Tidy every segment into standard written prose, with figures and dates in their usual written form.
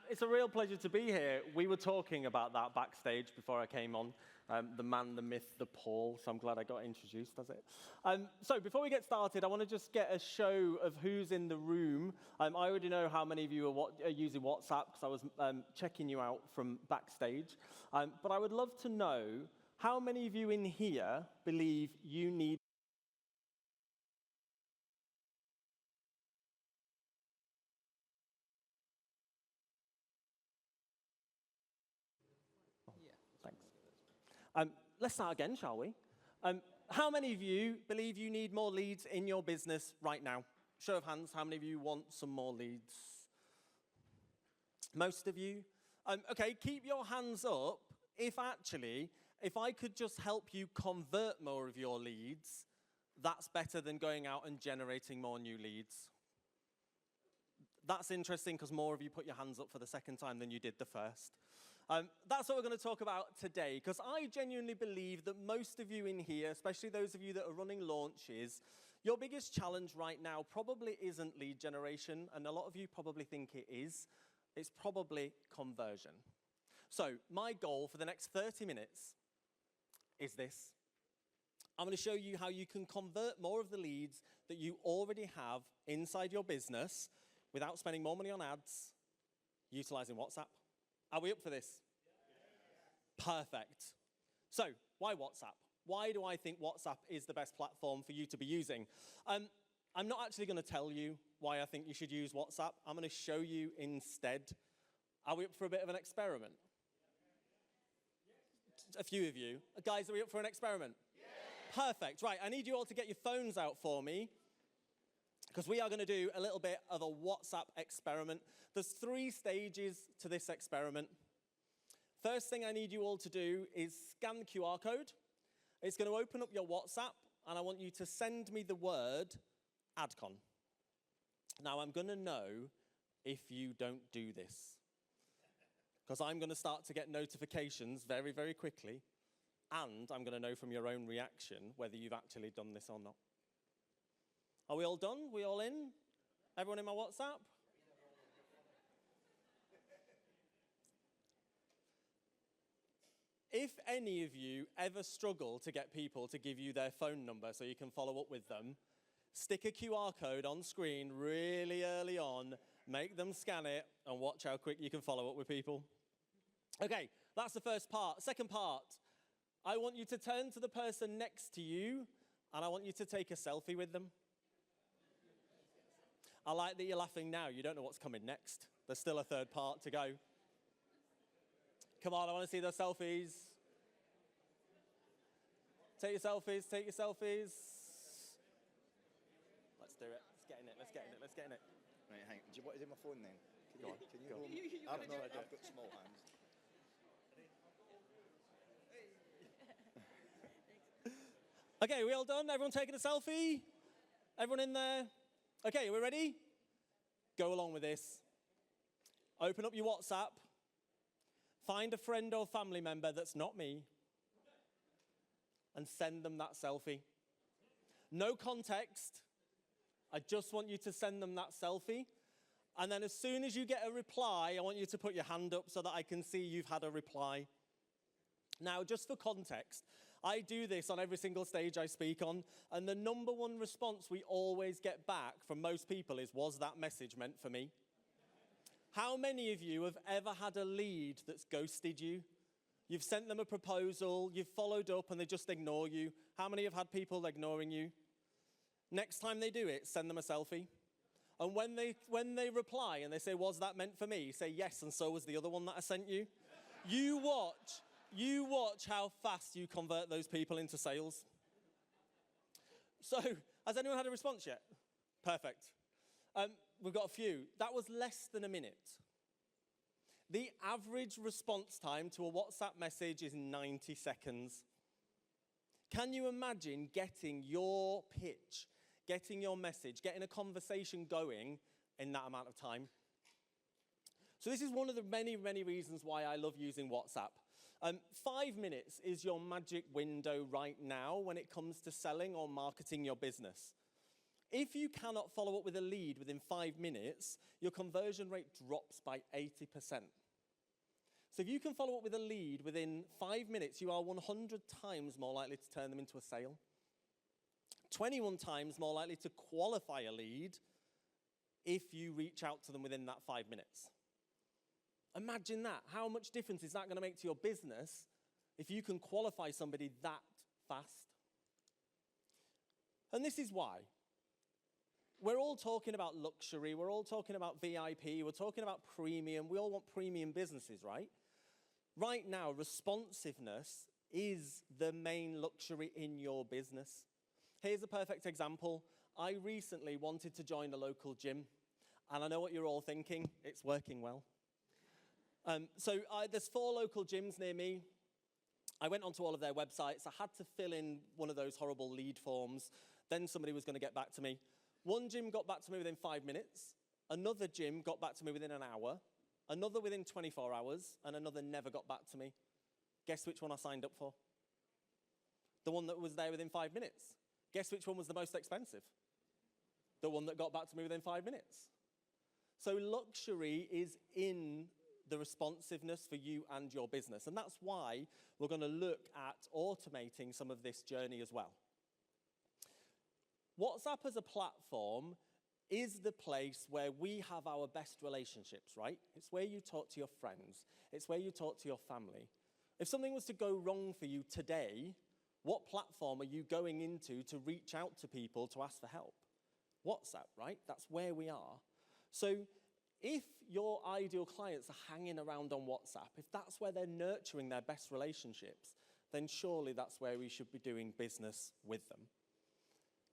It's a real pleasure to be here. We were talking about that backstage before I came on, the man, the myth, the Paul, so I'm glad I got introduced, that's it. So before we get started, I want to just get a show of who's in the room. I already know how many of you are using WhatsApp, because I was checking you out from backstage. But I would love to know how many of you in here believe you need Thanks. Let's start again, shall we? How many of you believe you need more leads in your business right now? Show of hands, how many of you want some more leads? Most of you? Okay, keep your hands up if I could just help you convert more of your leads, that's better than going out and generating more new leads. That's interesting because more of you put your hands up for the second time than you did the first. That's what we're going to talk about today, because I genuinely believe that most of you in here, especially those of you that are running launches, your biggest challenge right now probably isn't lead generation, and a lot of you probably think it is. It's probably conversion. So my goal for the next 30 minutes is this. I'm going to show you how you can convert more of the leads that you already have inside your business without spending more money on ads, utilizing WhatsApp. Are we up for this? Yes. Perfect. So, why WhatsApp? Why do I think WhatsApp is the best platform for you to be using? I'm not actually going to tell you why I think you should use WhatsApp. I'm going to show you instead. Are we up for a bit of an experiment? A few of you. Guys, are we up for an experiment? Yes. Perfect. Right, I need you all to get your phones out for me, because we are going to do a little bit of a WhatsApp experiment. There's 3 stages to this experiment. First thing I need you all to do is scan the QR code. It's going to open up your WhatsApp, and I want you to send me the word AdCon. Now, I'm going to know if you don't do this, because I'm going to start to get notifications very, very quickly, and I'm going to know from your own reaction whether you've actually done this or not. Are we all done? We all in? Everyone in my WhatsApp? If any of you ever struggle to get people to give you their phone number so you can follow up with them, stick a QR code on screen really early on, make them scan it, and watch how quick you can follow up with people. Okay, that's the first part. Second part, I want you to turn to the person next to you, and I want you to take a selfie with them. I like that you're laughing now. You don't know what's coming next. There's still a third part to go. Come on, I want to see those selfies. Take your selfies, take your selfies. Let's do it. Let's get in it, let's get in it, let's get in it. Right, hang on. What is in my phone then? Can you hold You I've gotta do it. got small hands. Okay, we all done? Everyone taking a selfie? Everyone in there? Okay, are we ready? Go along with this. Open up your WhatsApp. Find a friend or family member that's not me, and send them that selfie. No context. I just want you to send them that selfie. And then as soon as you get a reply, I want you to put your hand up so that I can see you've had a reply. Now, just for context, I do this on every single stage I speak on, and the number one response we always get back from most people is, was that message meant for me? How many of you have ever had a lead that's ghosted you? You've sent them a proposal, you've followed up, and they just ignore you. How many have had people ignoring you? Next time they do it, send them a selfie. And when they reply and they say, was that meant for me? Say, yes, and so was the other one that I sent you. You watch how fast you convert those people into sales. So, has anyone had a response yet? Perfect. We've got a few. That was less than a minute. The average response time to a WhatsApp message is 90 seconds. Can you imagine getting your pitch, getting your message, getting a conversation going in that amount of time? So this is one of the many, many reasons why I love using WhatsApp. 5 minutes is your magic window right now when it comes to selling or marketing your business. If you cannot follow up with a lead within 5 minutes, your conversion rate drops by 80%. So if you can follow up with a lead within 5 minutes, you are 100 times more likely to turn them into a sale. 21 times more likely to qualify a lead if you reach out to them within that 5 minutes. Imagine that. How much difference is that going to make to your business if you can qualify somebody that fast? And this is why. We're all talking about luxury. We're all talking about VIP. We're talking about premium. We all want premium businesses, right? Right now, responsiveness is the main luxury in your business. Here's a perfect example. I recently wanted to join a local gym, and I know what you're all thinking. It's working well. There's 4 local gyms near me. I went onto all of their websites. I had to fill in one of those horrible lead forms. Then somebody was going to get back to me. One gym got back to me within 5 minutes. Another gym got back to me within an hour. Another within 24 hours. And another never got back to me. Guess which one I signed up for? The one that was there within 5 minutes. Guess which one was the most expensive? The one that got back to me within 5 minutes. So luxury is in the responsiveness for you and your business. And that's why we're going to look at automating some of this journey as well. WhatsApp as a platform is the place where we have our best relationships, right? It's where you talk to your friends. It's where you talk to your family. If something was to go wrong for you today, what platform are you going into to reach out to people to ask for help? WhatsApp, right? That's where we are. So if your ideal clients are hanging around on WhatsApp, if that's where they're nurturing their best relationships, then surely that's where we should be doing business with them.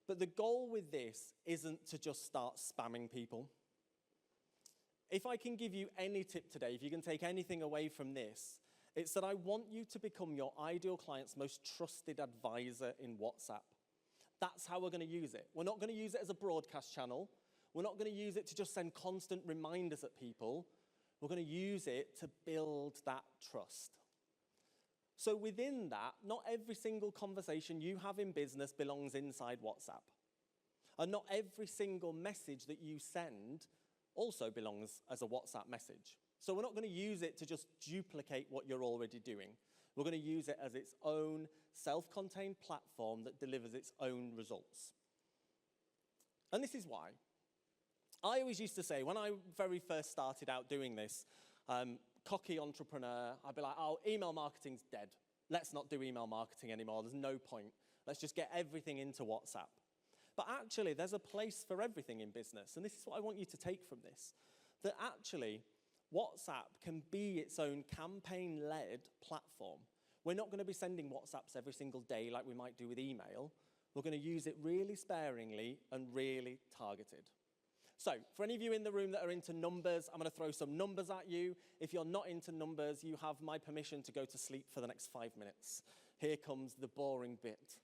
But the goal with this isn't to just start spamming people. If I can give you any tip today, if you can take anything away from this, it's that I want you to become your ideal client's most trusted advisor in WhatsApp. That's how we're going to use it. We're not going to use it as a broadcast channel. We're not going to use it to just send constant reminders at people. We're going to use it to build that trust. So within that, not every single conversation you have in business belongs inside WhatsApp. And not every single message that you send also belongs as a WhatsApp message. So we're not going to use it to just duplicate what you're already doing. We're going to use it as its own self-contained platform that delivers its own results. And this is why. I always used to say, when I very first started out doing this, cocky entrepreneur, I'd be like, oh, email marketing's dead. Let's not do email marketing anymore. There's no point. Let's just get everything into WhatsApp. But actually, there's a place for everything in business. And this is what I want you to take from this. That actually, WhatsApp can be its own campaign-led platform. We're not going to be sending WhatsApps every single day like we might do with email. We're going to use it really sparingly and really targeted. So, for any of you in the room that are into numbers, I'm going to throw some numbers at you. If you're not into numbers, you have my permission to go to sleep for the next 5 minutes. Here comes the boring bit.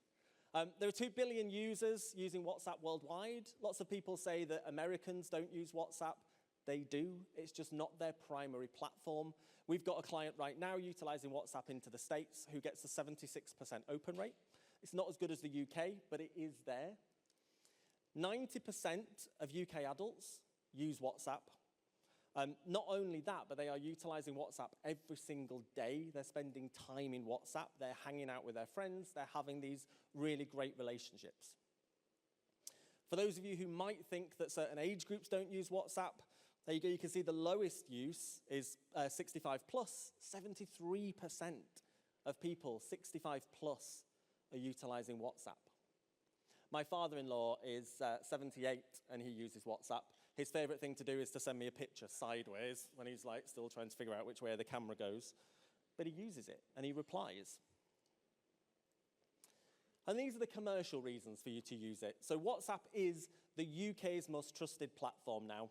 There are 2 billion users using WhatsApp worldwide. Lots of people say that Americans don't use WhatsApp. They do. It's just not their primary platform. We've got a client right now utilizing WhatsApp into the States who gets a 76% open rate. It's not as good as the UK, but it is there. 90% of UK adults use WhatsApp. Not only that, but they are utilizing WhatsApp every single day. They're spending time in WhatsApp. They're hanging out with their friends. They're having these really great relationships. For those of you who might think that certain age groups don't use WhatsApp, there you go. You can see the lowest use is 65 plus. 73% of people 65 plus are utilizing WhatsApp. My father-in-law is 78 and he uses WhatsApp. His favorite thing to do is to send me a picture sideways when he's like still trying to figure out which way the camera goes. But he uses it and he replies. And these are the commercial reasons for you to use it. So WhatsApp is the UK's most trusted platform now.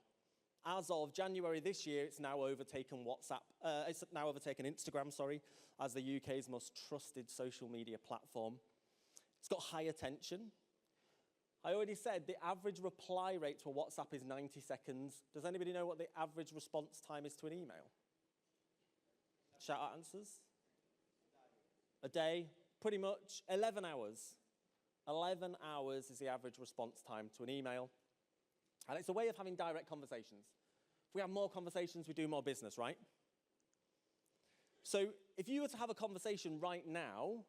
As of January this year, it's now overtaken Instagram, as the UK's most trusted social media platform. It's got high attention. I already said the average reply rate to a WhatsApp is 90 seconds. Does anybody know what the average response time is to an email? Shout out answers. A day, pretty much 11 hours. 11 hours is the average response time to an email. And it's a way of having direct conversations. If we have more conversations, we do more business, right? So if you were to have a conversation right now,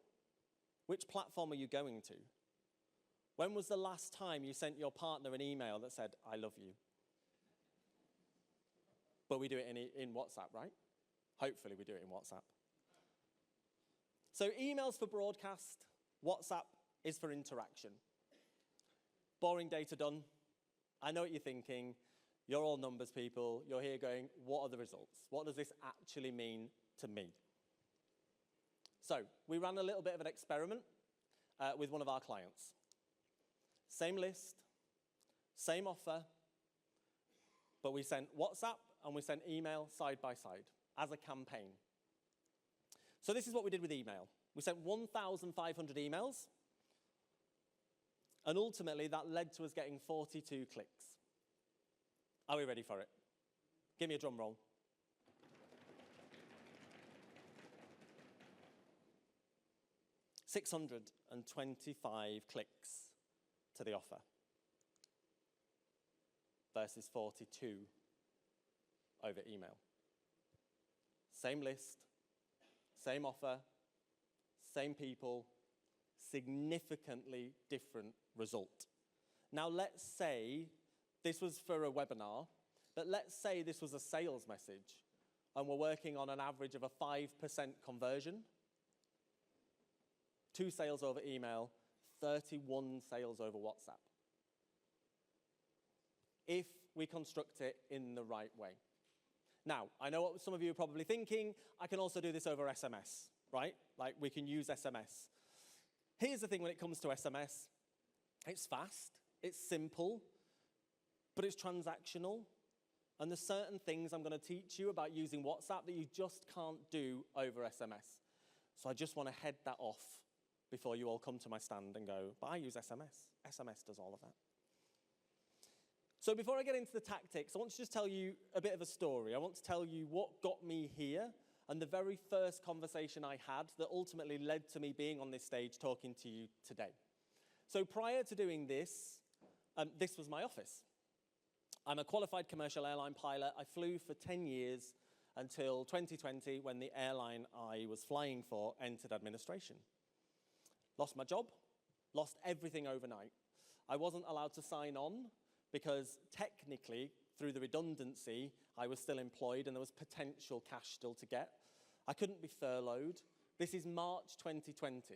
which platform are you going to? When was the last time you sent your partner an email that said, I love you? But we do it in WhatsApp, right? Hopefully we do it in WhatsApp. So email's for broadcast, WhatsApp is for interaction. Boring data done. I know what you're thinking. You're all numbers people. You're here going, what are the results? What does this actually mean to me? So we ran a little bit of an experiment with one of our clients. Same list, same offer, but we sent WhatsApp and we sent email side by side as a campaign. So this is what we did with email. We sent 1,500 emails, and ultimately that led to us getting 42 clicks. Are we ready for it? Give me a drum roll. 625 clicks to the offer versus 42 over email. Same list, same offer, same people, significantly different result. Now let's say this was for a webinar, but let's say this was a sales message and we're working on an average of a 5% conversion. 2 sales over email, 31 sales over WhatsApp. If we construct it in the right way. Now, I know what some of you are probably thinking, I can also do this over SMS, right? Like we can use SMS. Here's the thing when it comes to SMS. It's fast, it's simple, but it's transactional. And there's certain things I'm going to teach you about using WhatsApp that you just can't do over SMS. So I just want to head that off before you all come to my stand and go, but I use SMS. SMS does all of that. So before I get into the tactics, I want to just tell you a bit of a story. I want to tell you what got me here and the very first conversation I had that ultimately led to me being on this stage talking to you today. So prior to doing this, this was my office. I'm a qualified commercial airline pilot. I flew for 10 years until 2020 when the airline I was flying for entered administration. Lost my job, lost everything overnight. I wasn't allowed to sign on because technically, through the redundancy, I was still employed and there was potential cash still to get. I couldn't be furloughed. This is March 2020.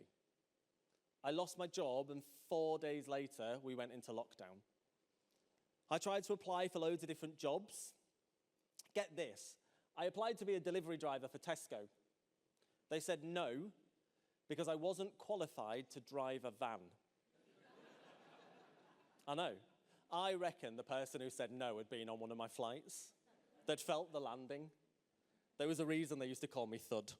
I lost my job and 4 days later, we went into lockdown. I tried to apply for loads of different jobs. Get this, I applied to be a delivery driver for Tesco. They said no, because I wasn't qualified to drive a van. I know. I reckon the person who said no had been on one of my flights. They'd felt the landing. There was a reason they used to call me Thud.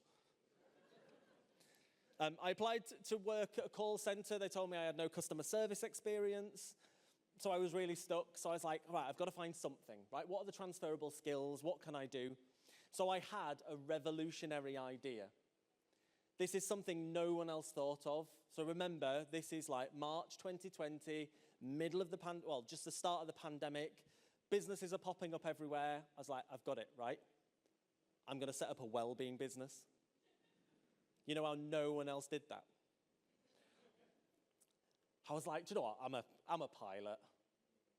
I applied to work at a call center. They told me I had no customer service experience. So I was really stuck. So I was like, right, I've got to find something, right? What are the transferable skills? What can I do? So I had a revolutionary idea. This is something no one else thought of. So remember, this is like March 2020, middle of the just the start of the pandemic. Businesses are popping up everywhere. I was like, I've got it, right? I'm going to set up a well-being business. You know how no one else did that? I was like, do you know what? I'm a pilot.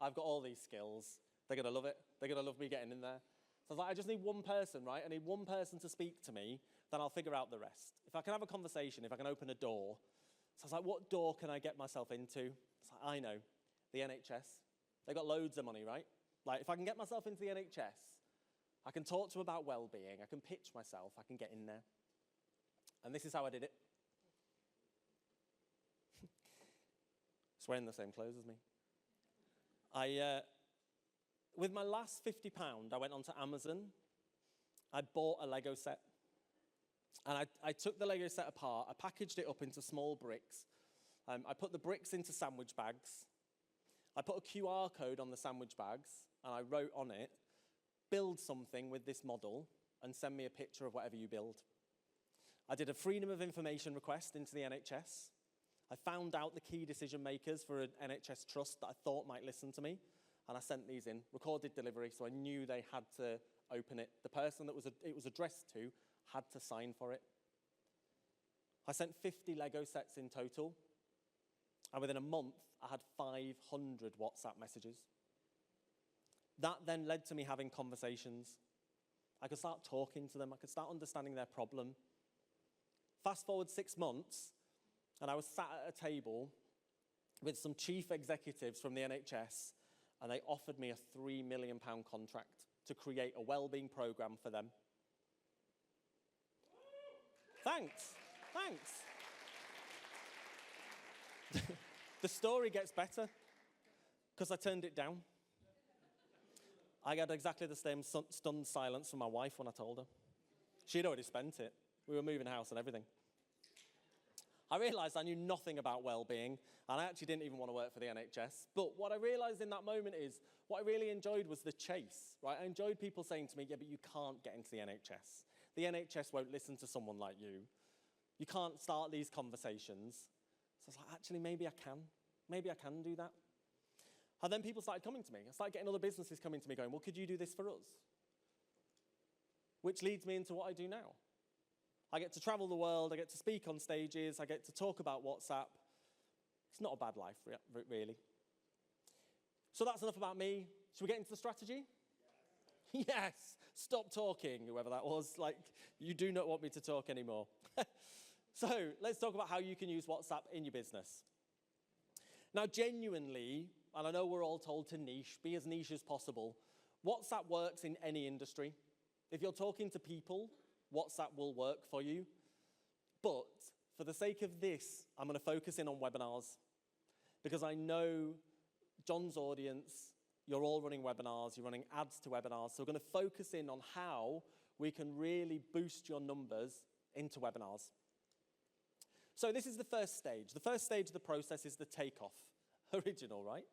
I've got all these skills. They're going to love it. They're going to love me getting in there. So I was like, I just need one person, right? I need one person to speak to me, then I'll figure out the rest. If I can have a conversation, if I can open a door. So I was like, what door can I get myself into? It's like, I know, the NHS. They got loads of money, right? Like, if I can get myself into the NHS, I can talk to them about well-being, I can pitch myself, I can get in there. And this is how I did it. It's wearing the same clothes as me. With my last £50, I went onto Amazon. I bought a Lego set. And I took the Lego set apart. I packaged it up into small bricks. I put the bricks into sandwich bags. I put a QR code on the sandwich bags. And I wrote on it, build something with this model and send me a picture of whatever you build. I did a freedom of information request into the NHS. I found out the key decision makers for an NHS trust that I thought might listen to me, and I sent these in, recorded delivery, so I knew they had to open it. The person that it was addressed to had to sign for it. I sent 50 Lego sets in total, and within a month, I had 500 WhatsApp messages. That then led to me having conversations. I could start talking to them. I could start understanding their problem. Fast forward 6 months, and I was sat at a table with some chief executives from the NHS, and they offered me a £3 million contract to create a wellbeing program for them. Thanks. The story gets better, because I turned it down. I got exactly the same stunned silence from my wife when I told her. She'd already spent it. We were moving house and everything. I realised I knew nothing about well-being, and I actually didn't even want to work for the NHS. But what I realised in that moment is, what I really enjoyed was the chase, right? I enjoyed people saying to me, yeah, but you can't get into the NHS. The NHS won't listen to someone like you. You can't start these conversations. So I was like, actually, maybe I can. Maybe I can do that. And then people started coming to me. I started getting other businesses coming to me going, well, could you do this for us? Which leads me into what I do now. I get to travel the world, I get to speak on stages, I get to talk about WhatsApp. It's not a bad life, really. So that's enough about me. Should we get into the strategy? Yes. Stop talking, whoever that was. Like, you do not want me to talk anymore. So let's talk about how you can use WhatsApp in your business. Now, genuinely, and I know we're all told to niche, be as niche as possible, WhatsApp works in any industry. If you're talking to people, WhatsApp will work for you. But for the sake of this, I'm going to focus in on webinars, because I know John's audience, you're all running webinars, you're running ads to webinars, so we're going to focus in on how we can really boost your numbers into webinars. So this is the first stage. The first stage of the process is the takeoff. Original, right?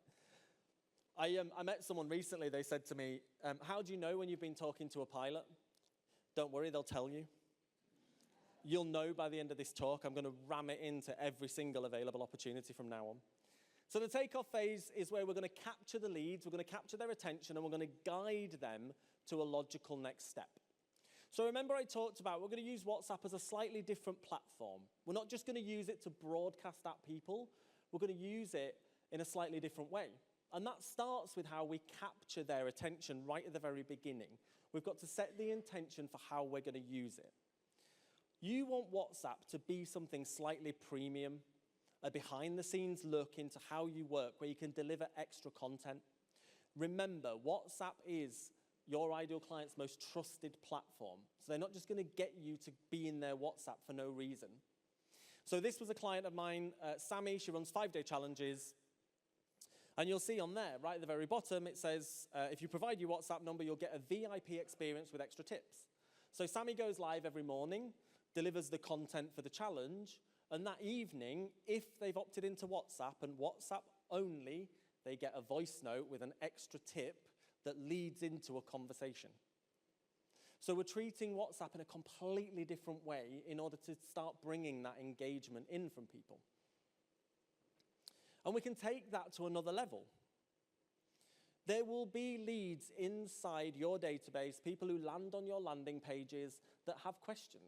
I met someone recently, they said to me, how do you know when you've been talking to a pilot? Don't worry, they'll tell you. You'll know by the end of this talk. I'm going to ram it into every single available opportunity from now on. So the takeoff phase is where we're going to capture the leads, we're going to capture their attention, and we're going to guide them to a logical next step. So remember I talked about we're going to use WhatsApp as a slightly different platform. We're not just going to use it to broadcast at people, we're going to use it in a slightly different way. And that starts with how we capture their attention right at the very beginning. We've got to set the intention for how we're going to use it. You want WhatsApp to be something slightly premium, a behind-the-scenes look into how you work, where you can deliver extra content. Remember, WhatsApp is your ideal client's most trusted platform. So they're not just going to get you to be in their WhatsApp for no reason. So this was a client of mine, Sammy. She runs 5-day challenges. And you'll see on there, right at the very bottom, it says, if you provide your WhatsApp number, you'll get a VIP experience with extra tips. So Sammy goes live every morning, delivers the content for the challenge, and that evening, if they've opted into WhatsApp and WhatsApp only, they get a voice note with an extra tip that leads into a conversation. So we're treating WhatsApp in a completely different way in order to start bringing that engagement in from people. And we can take that to another level. There will be leads inside your database, people who land on your landing pages that have questions.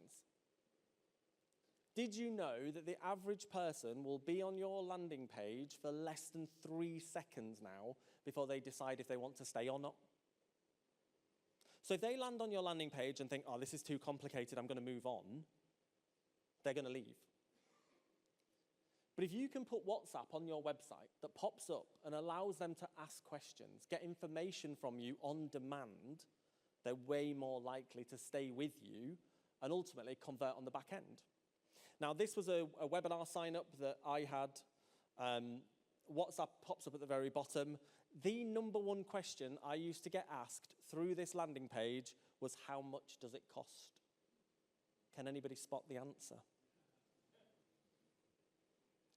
Did you know that the average person will be on your landing page for less than 3 seconds now before they decide if they want to stay or not? So if they land on your landing page and think, oh, this is too complicated, I'm going to move on, they're going to leave. But if you can put WhatsApp on your website that pops up and allows them to ask questions, get information from you on demand, they're way more likely to stay with you and ultimately convert on the back end. Now, this was a webinar sign-up that I had. WhatsApp pops up at the very bottom. The number one question I used to get asked through this landing page was, how much does it cost? Can anybody spot the answer?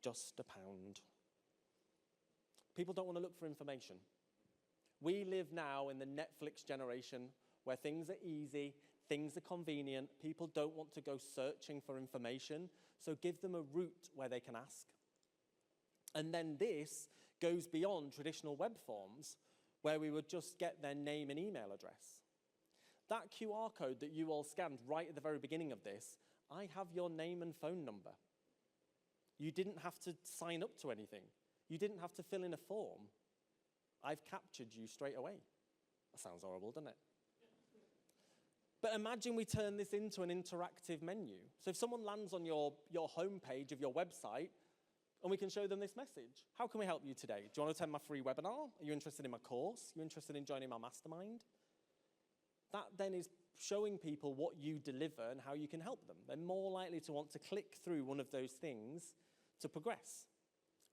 Just £1. People don't want to look for information. We live now in the Netflix generation where things are easy, things are convenient, people don't want to go searching for information, so give them a route where they can ask. And then this goes beyond traditional web forms where we would just get their name and email address. That QR code that you all scanned right at the very beginning of this, I have your name and phone number. You didn't have to sign up to anything. You didn't have to fill in a form. I've captured you straight away. That sounds horrible, doesn't it? But imagine we turn this into an interactive menu. So if someone lands on your homepage of your website, and we can show them this message. How can we help you today? Do you want to attend my free webinar? Are you interested in my course? Are you interested in joining my mastermind? That then is showing people what you deliver and how you can help them. They're more likely to want to click through one of those things to progress.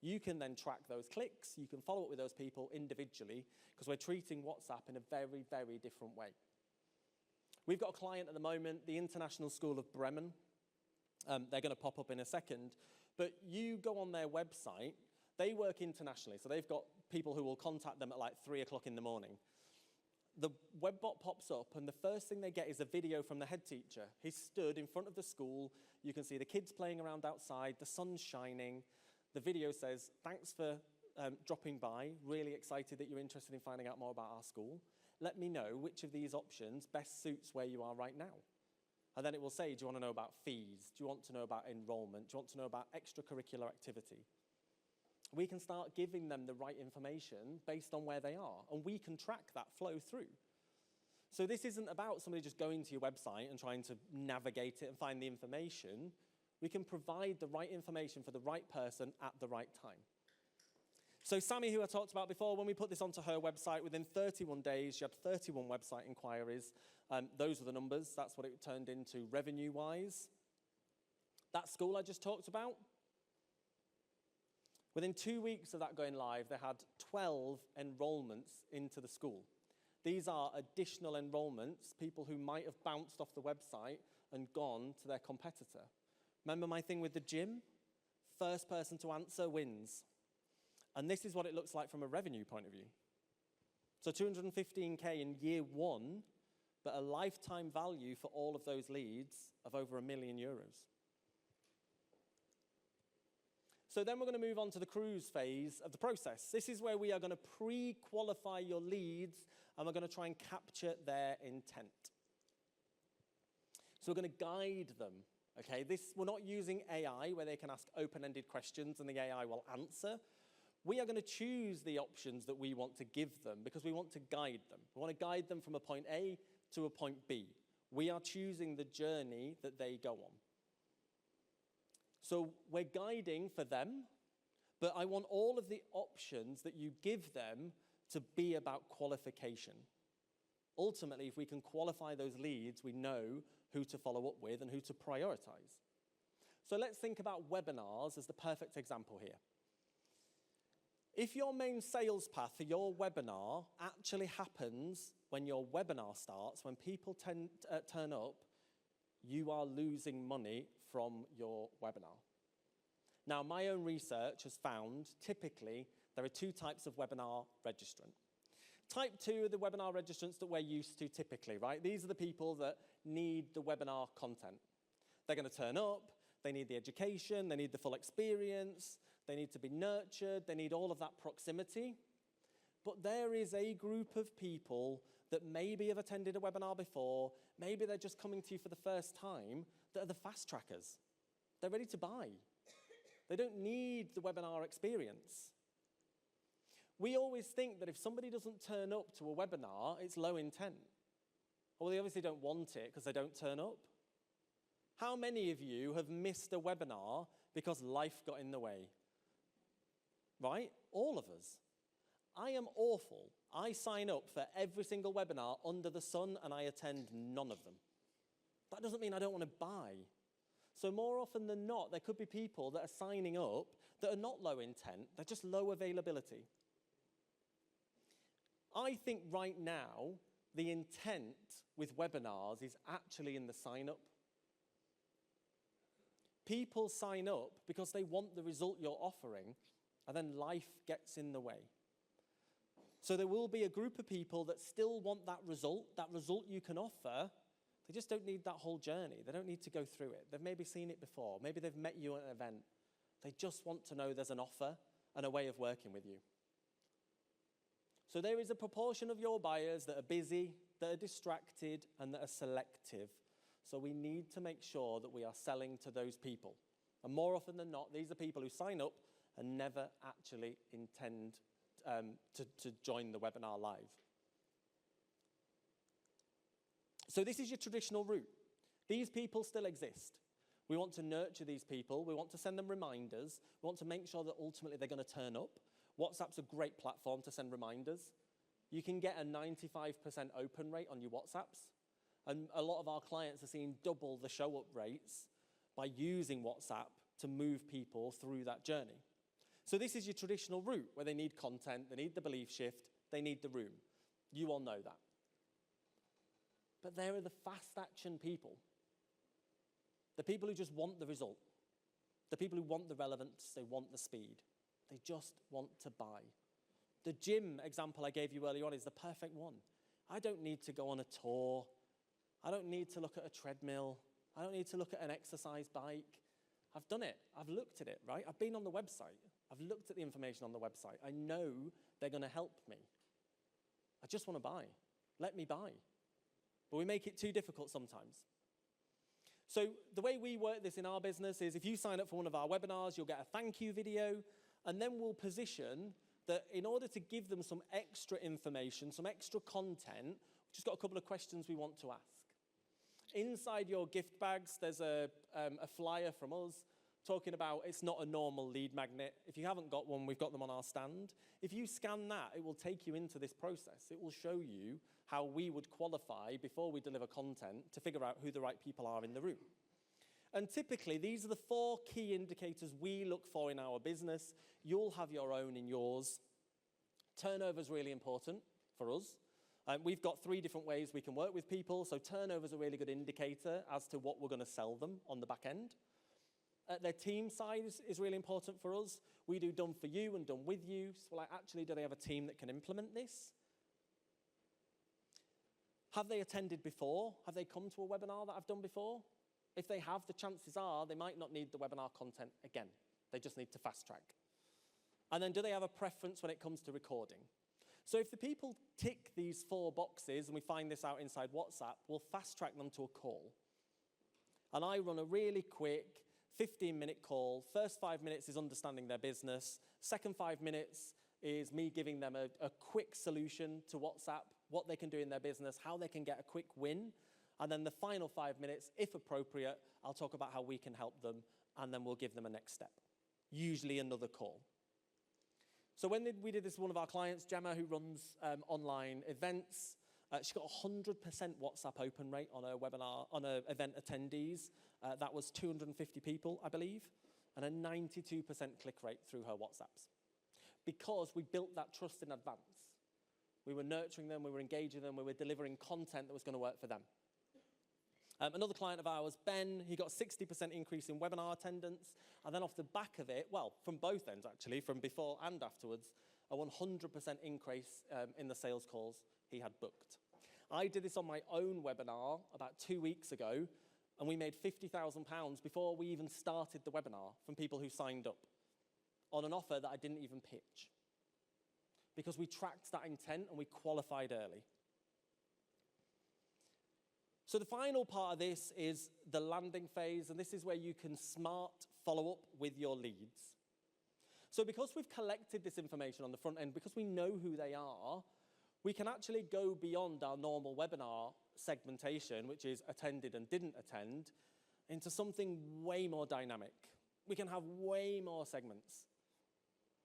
You can then track those clicks. You can follow up with those people individually because we're treating WhatsApp in a very, very different way. We've got a client at the moment, the International School of Bremen. They're going to pop up in a second. But you go on their website, they work internationally. So they've got people who will contact them at like 3 o'clock in the morning. The webbot pops up, and the first thing they get is a video from the head teacher. He's stood in front of the school. You can see the kids playing around outside. The sun's shining. The video says, thanks for dropping by. Really excited that you're interested in finding out more about our school. Let me know which of these options best suits where you are right now. And then it will say, do you want to know about fees? Do you want to know about enrollment? Do you want to know about extracurricular activity? We can start giving them the right information based on where they are, and we can track that flow through. So this isn't about somebody just going to your website and trying to navigate it and find the information. We can provide the right information for the right person at the right time. So Sammy, who I talked about before, when we put this onto her website, within 31 days, she had 31 website inquiries. Those were the numbers. That's what it turned into revenue-wise. That school I just talked about, within 2 weeks of that going live, they had 12 enrollments into the school. These are additional enrollments, people who might have bounced off the website and gone to their competitor. Remember my thing with the gym? First person to answer wins. And this is what it looks like from a revenue point of view. So 215K in year one, but a lifetime value for all of those leads of over €1 million. So then we're going to move on to the cruise phase of the process. This is where we are going to pre-qualify your leads, and we're going to try and capture their intent. So we're going to guide them. Okay, we're not using AI where they can ask open-ended questions and the AI will answer. We are going to choose the options that we want to give them because we want to guide them. We want to guide them from a point A to a point B. We are choosing the journey that they go on. So we're guiding for them, but I want all of the options that you give them to be about qualification. Ultimately, if we can qualify those leads, we know who to follow up with and who to prioritize. So let's think about webinars as the perfect example here. If your main sales path for your webinar actually happens when your webinar starts, when people turn up, you are losing money from your webinar. Now, my own research has found typically there are two types of webinar registrant. Type 2 are the webinar registrants that we're used to typically, right? These are the people that need the webinar content. They're going to turn up, they need the education, they need the full experience, they need to be nurtured, they need all of that proximity. But there is a group of people that maybe have attended a webinar before, maybe they're just coming to you for the first time, that are the fast trackers. They're ready to buy. They don't need the webinar experience. We always think that if somebody doesn't turn up to a webinar, it's low intent. Well, they obviously don't want it because they don't turn up. How many of you have missed a webinar because life got in the way? Right? All of us. I am awful. I sign up for every single webinar under the sun and I attend none of them. That doesn't mean I don't want to buy. So more often than not, there could be people that are signing up that are not low intent, they're just low availability. I think right now, the intent with webinars is actually in the sign up. People sign up because they want the result you're offering, and then life gets in the way. So there will be a group of people that still want that result you can offer. They just don't need that whole journey. They don't need to go through it. They've maybe seen it before. Maybe they've met you at an event. They just want to know there's an offer, and a way of working with you. So there is a proportion of your buyers that are busy, that are distracted, and that are selective. So we need to make sure that we are selling to those people. And more often than not, these are people who sign up and never actually intend to join the webinar live. So this is your traditional route. These people still exist. We want to nurture these people. We want to send them reminders. We want to make sure that ultimately they're going to turn up. WhatsApp's a great platform to send reminders. You can get a 95% open rate on your WhatsApps. And a lot of our clients are seeing double the show-up rates by using WhatsApp to move people through that journey. So this is your traditional route where they need content, they need the belief shift, they need the room. You all know that. But there are the fast action people. The people who just want the result. The people who want the relevance, they want the speed. They just want to buy. The gym example I gave you earlier on is the perfect one. I don't need to go on a tour. I don't need to look at a treadmill. I don't need to look at an exercise bike. I've done it. I've looked at it, right? I've been on the website. I've looked at the information on the website. I know they're going to help me. I just want to buy. Let me buy. But we make it too difficult sometimes. So the way we work this in our business is if you sign up for one of our webinars, you'll get a thank you video, and then we'll position that in order to give them some extra information, some extra content, we've just got a couple of questions we want to ask. Inside your gift bags, there's a flyer from us talking about it's not a normal lead magnet. If you haven't got one, we've got them on our stand. If you scan that, it will take you into this process. It will show you how we would qualify before we deliver content to figure out who the right people are in the room. And typically, these are the 4 key indicators we look for in our business. You'll have your own in yours. Turnover is really important for us. We've got 3 different ways we can work with people, so turnover is a really good indicator as to what we're going to sell them on the back end. Their team size is really important for us. We do done for you and done with you. So like, actually, do they have a team that can implement this? Have they attended before? Have they come to a webinar that I've done before? If they have, the chances are they might not need the webinar content again. They just need to fast track. And then do they have a preference when it comes to recording? So if the people tick these 4 boxes, and we find this out inside WhatsApp, we'll fast track them to a call. And I run a really quick 15-minute call. First 5 minutes is understanding their business. Second 5 minutes is me giving them a quick solution to WhatsApp, what they can do in their business, how they can get a quick win. And then the final 5 minutes, if appropriate, I'll talk about how we can help them, and then we'll give them a next step, usually another call. So when we did this with one of our clients, Gemma, who runs online events, she got 100% WhatsApp open rate on her webinar, on her event attendees. That was 250 people, I believe, and a 92% click rate through her WhatsApps. Because we built that trust in advance. We were nurturing them, we were engaging them, we were delivering content that was going to work for them. Another client of ours, Ben, he got a 60% increase in webinar attendance, and then off the back of it, well, from both ends actually, from before and afterwards, a 100% increase in the sales calls he had booked. I did this on my own webinar about 2 weeks ago, and we made £50,000 before we even started the webinar from people who signed up on an offer that I didn't even pitch. Because we tracked that intent and we qualified early. So the final part of this is the landing phase, and this is where you can smart follow up with your leads. So because we've collected this information on the front end, because we know who they are, we can actually go beyond our normal webinar segmentation, which is attended and didn't attend, into something way more dynamic. We can have way more segments.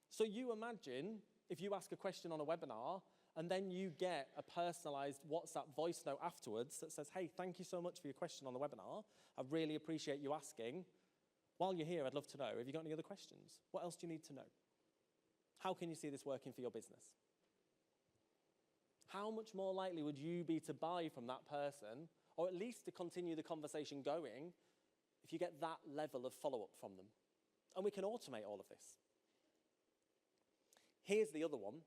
So you imagine if you ask a question on a webinar, and then you get a personalized WhatsApp voice note afterwards that says, hey, thank you so much for your question on the webinar. I really appreciate you asking. While you're here, I'd love to know, have you got any other questions? What else do you need to know? How can you see this working for your business? How much more likely would you be to buy from that person, or at least to continue the conversation going, if you get that level of follow-up from them? And we can automate all of this. Here's the other one.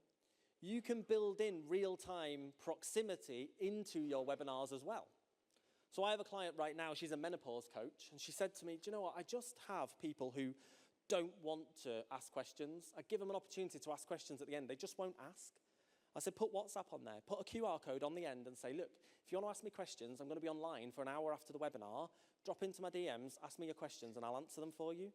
You can build in real-time proximity into your webinars as well. So I have a client right now, she's a menopause coach, and she said to me, do you know what, I just have people who don't want to ask questions, I give them an opportunity to ask questions at the end. They just won't ask. I said, put WhatsApp on there. Put a QR code on the end and say, look, if you want to ask me questions, I'm going to be online for an hour after the webinar. Drop into my DMs, ask me your questions, and I'll answer them for you.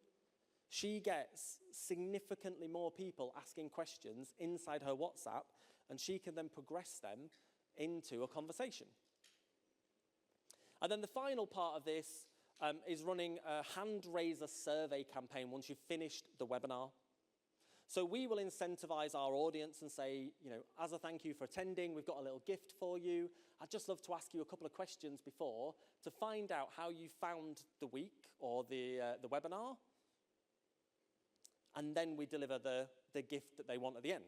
She gets significantly more people asking questions inside her WhatsApp, and she can then progress them into a conversation. And then the final part of this is running a hand raiser survey campaign once you've finished the webinar. So we will incentivize our audience and say, as a thank you for attending, we've got a little gift for you. I'd just love to ask you a couple of questions before to find out how you found the week or the webinar. And then we deliver the gift that they want at the end.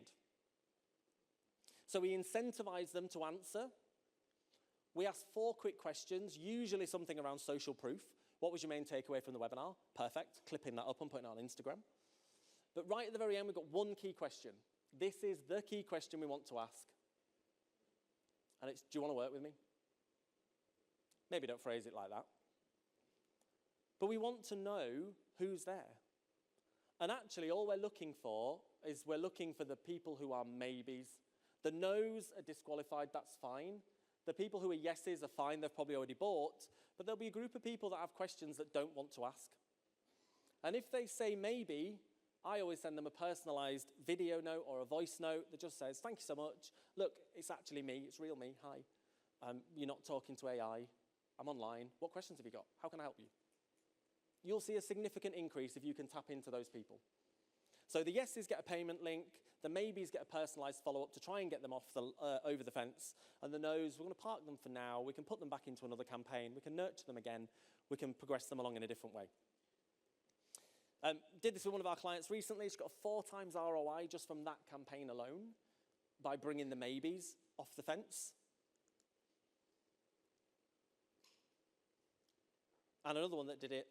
So we incentivize them to answer. We ask 4 quick questions, usually something around social proof. What was your main takeaway from the webinar? Perfect. Clipping that up and putting it on Instagram. But right at the very end, we've got one key question. This is the key question we want to ask. And it's, do you want to work with me? Maybe don't phrase it like that. But we want to know who's there. And actually, all we're looking for is we're looking for the people who are maybes. The no's are disqualified, that's fine. The people who are yeses are fine, they've probably already bought. But there'll be a group of people that have questions that don't want to ask. And if they say maybe, I always send them a personalized video note or a voice note that just says, thank you so much. Look, it's actually me, it's real me, hi. You're not talking to AI, I'm online. What questions have you got? How can I help you? You'll see a significant increase if you can tap into those people. So the yeses get a payment link, the maybes get a personalized follow-up to try and get them off over the fence, and the no's, we're going to park them for now, we can put them back into another campaign, we can nurture them again, we can progress them along in a different way. Did this with one of our clients recently. She got a 4 times ROI just from that campaign alone by bringing the maybes off the fence. And another one that did it,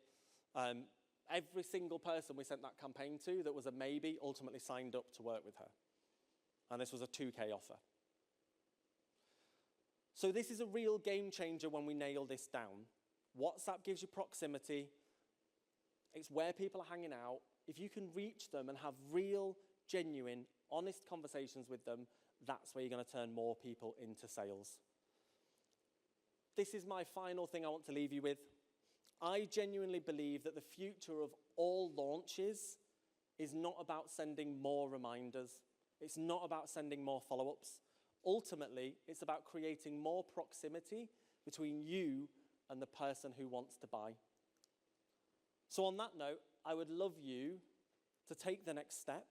every single person we sent that campaign to that was a maybe ultimately signed up to work with her. And this was a 2K offer. So this is a real game changer when we nail this down. WhatsApp gives you proximity. It's where people are hanging out. If you can reach them and have real, genuine, honest conversations with them, that's where you're going to turn more people into sales. This is my final thing I want to leave you with. I genuinely believe that the future of all launches is not about sending more reminders. It's not about sending more follow-ups. Ultimately, it's about creating more proximity between you and the person who wants to buy. So on that note, I would love you to take the next step.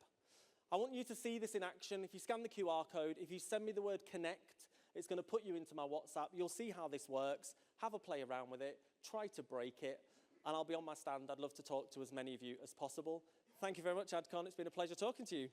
I want you to see this in action. If you scan the QR code, if you send me the word connect, it's going to put you into my WhatsApp. You'll see how this works. Have a play around with it. Try to break it. And I'll be on my stand. I'd love to talk to as many of you as possible. Thank you very much, AdCon. It's been a pleasure talking to you.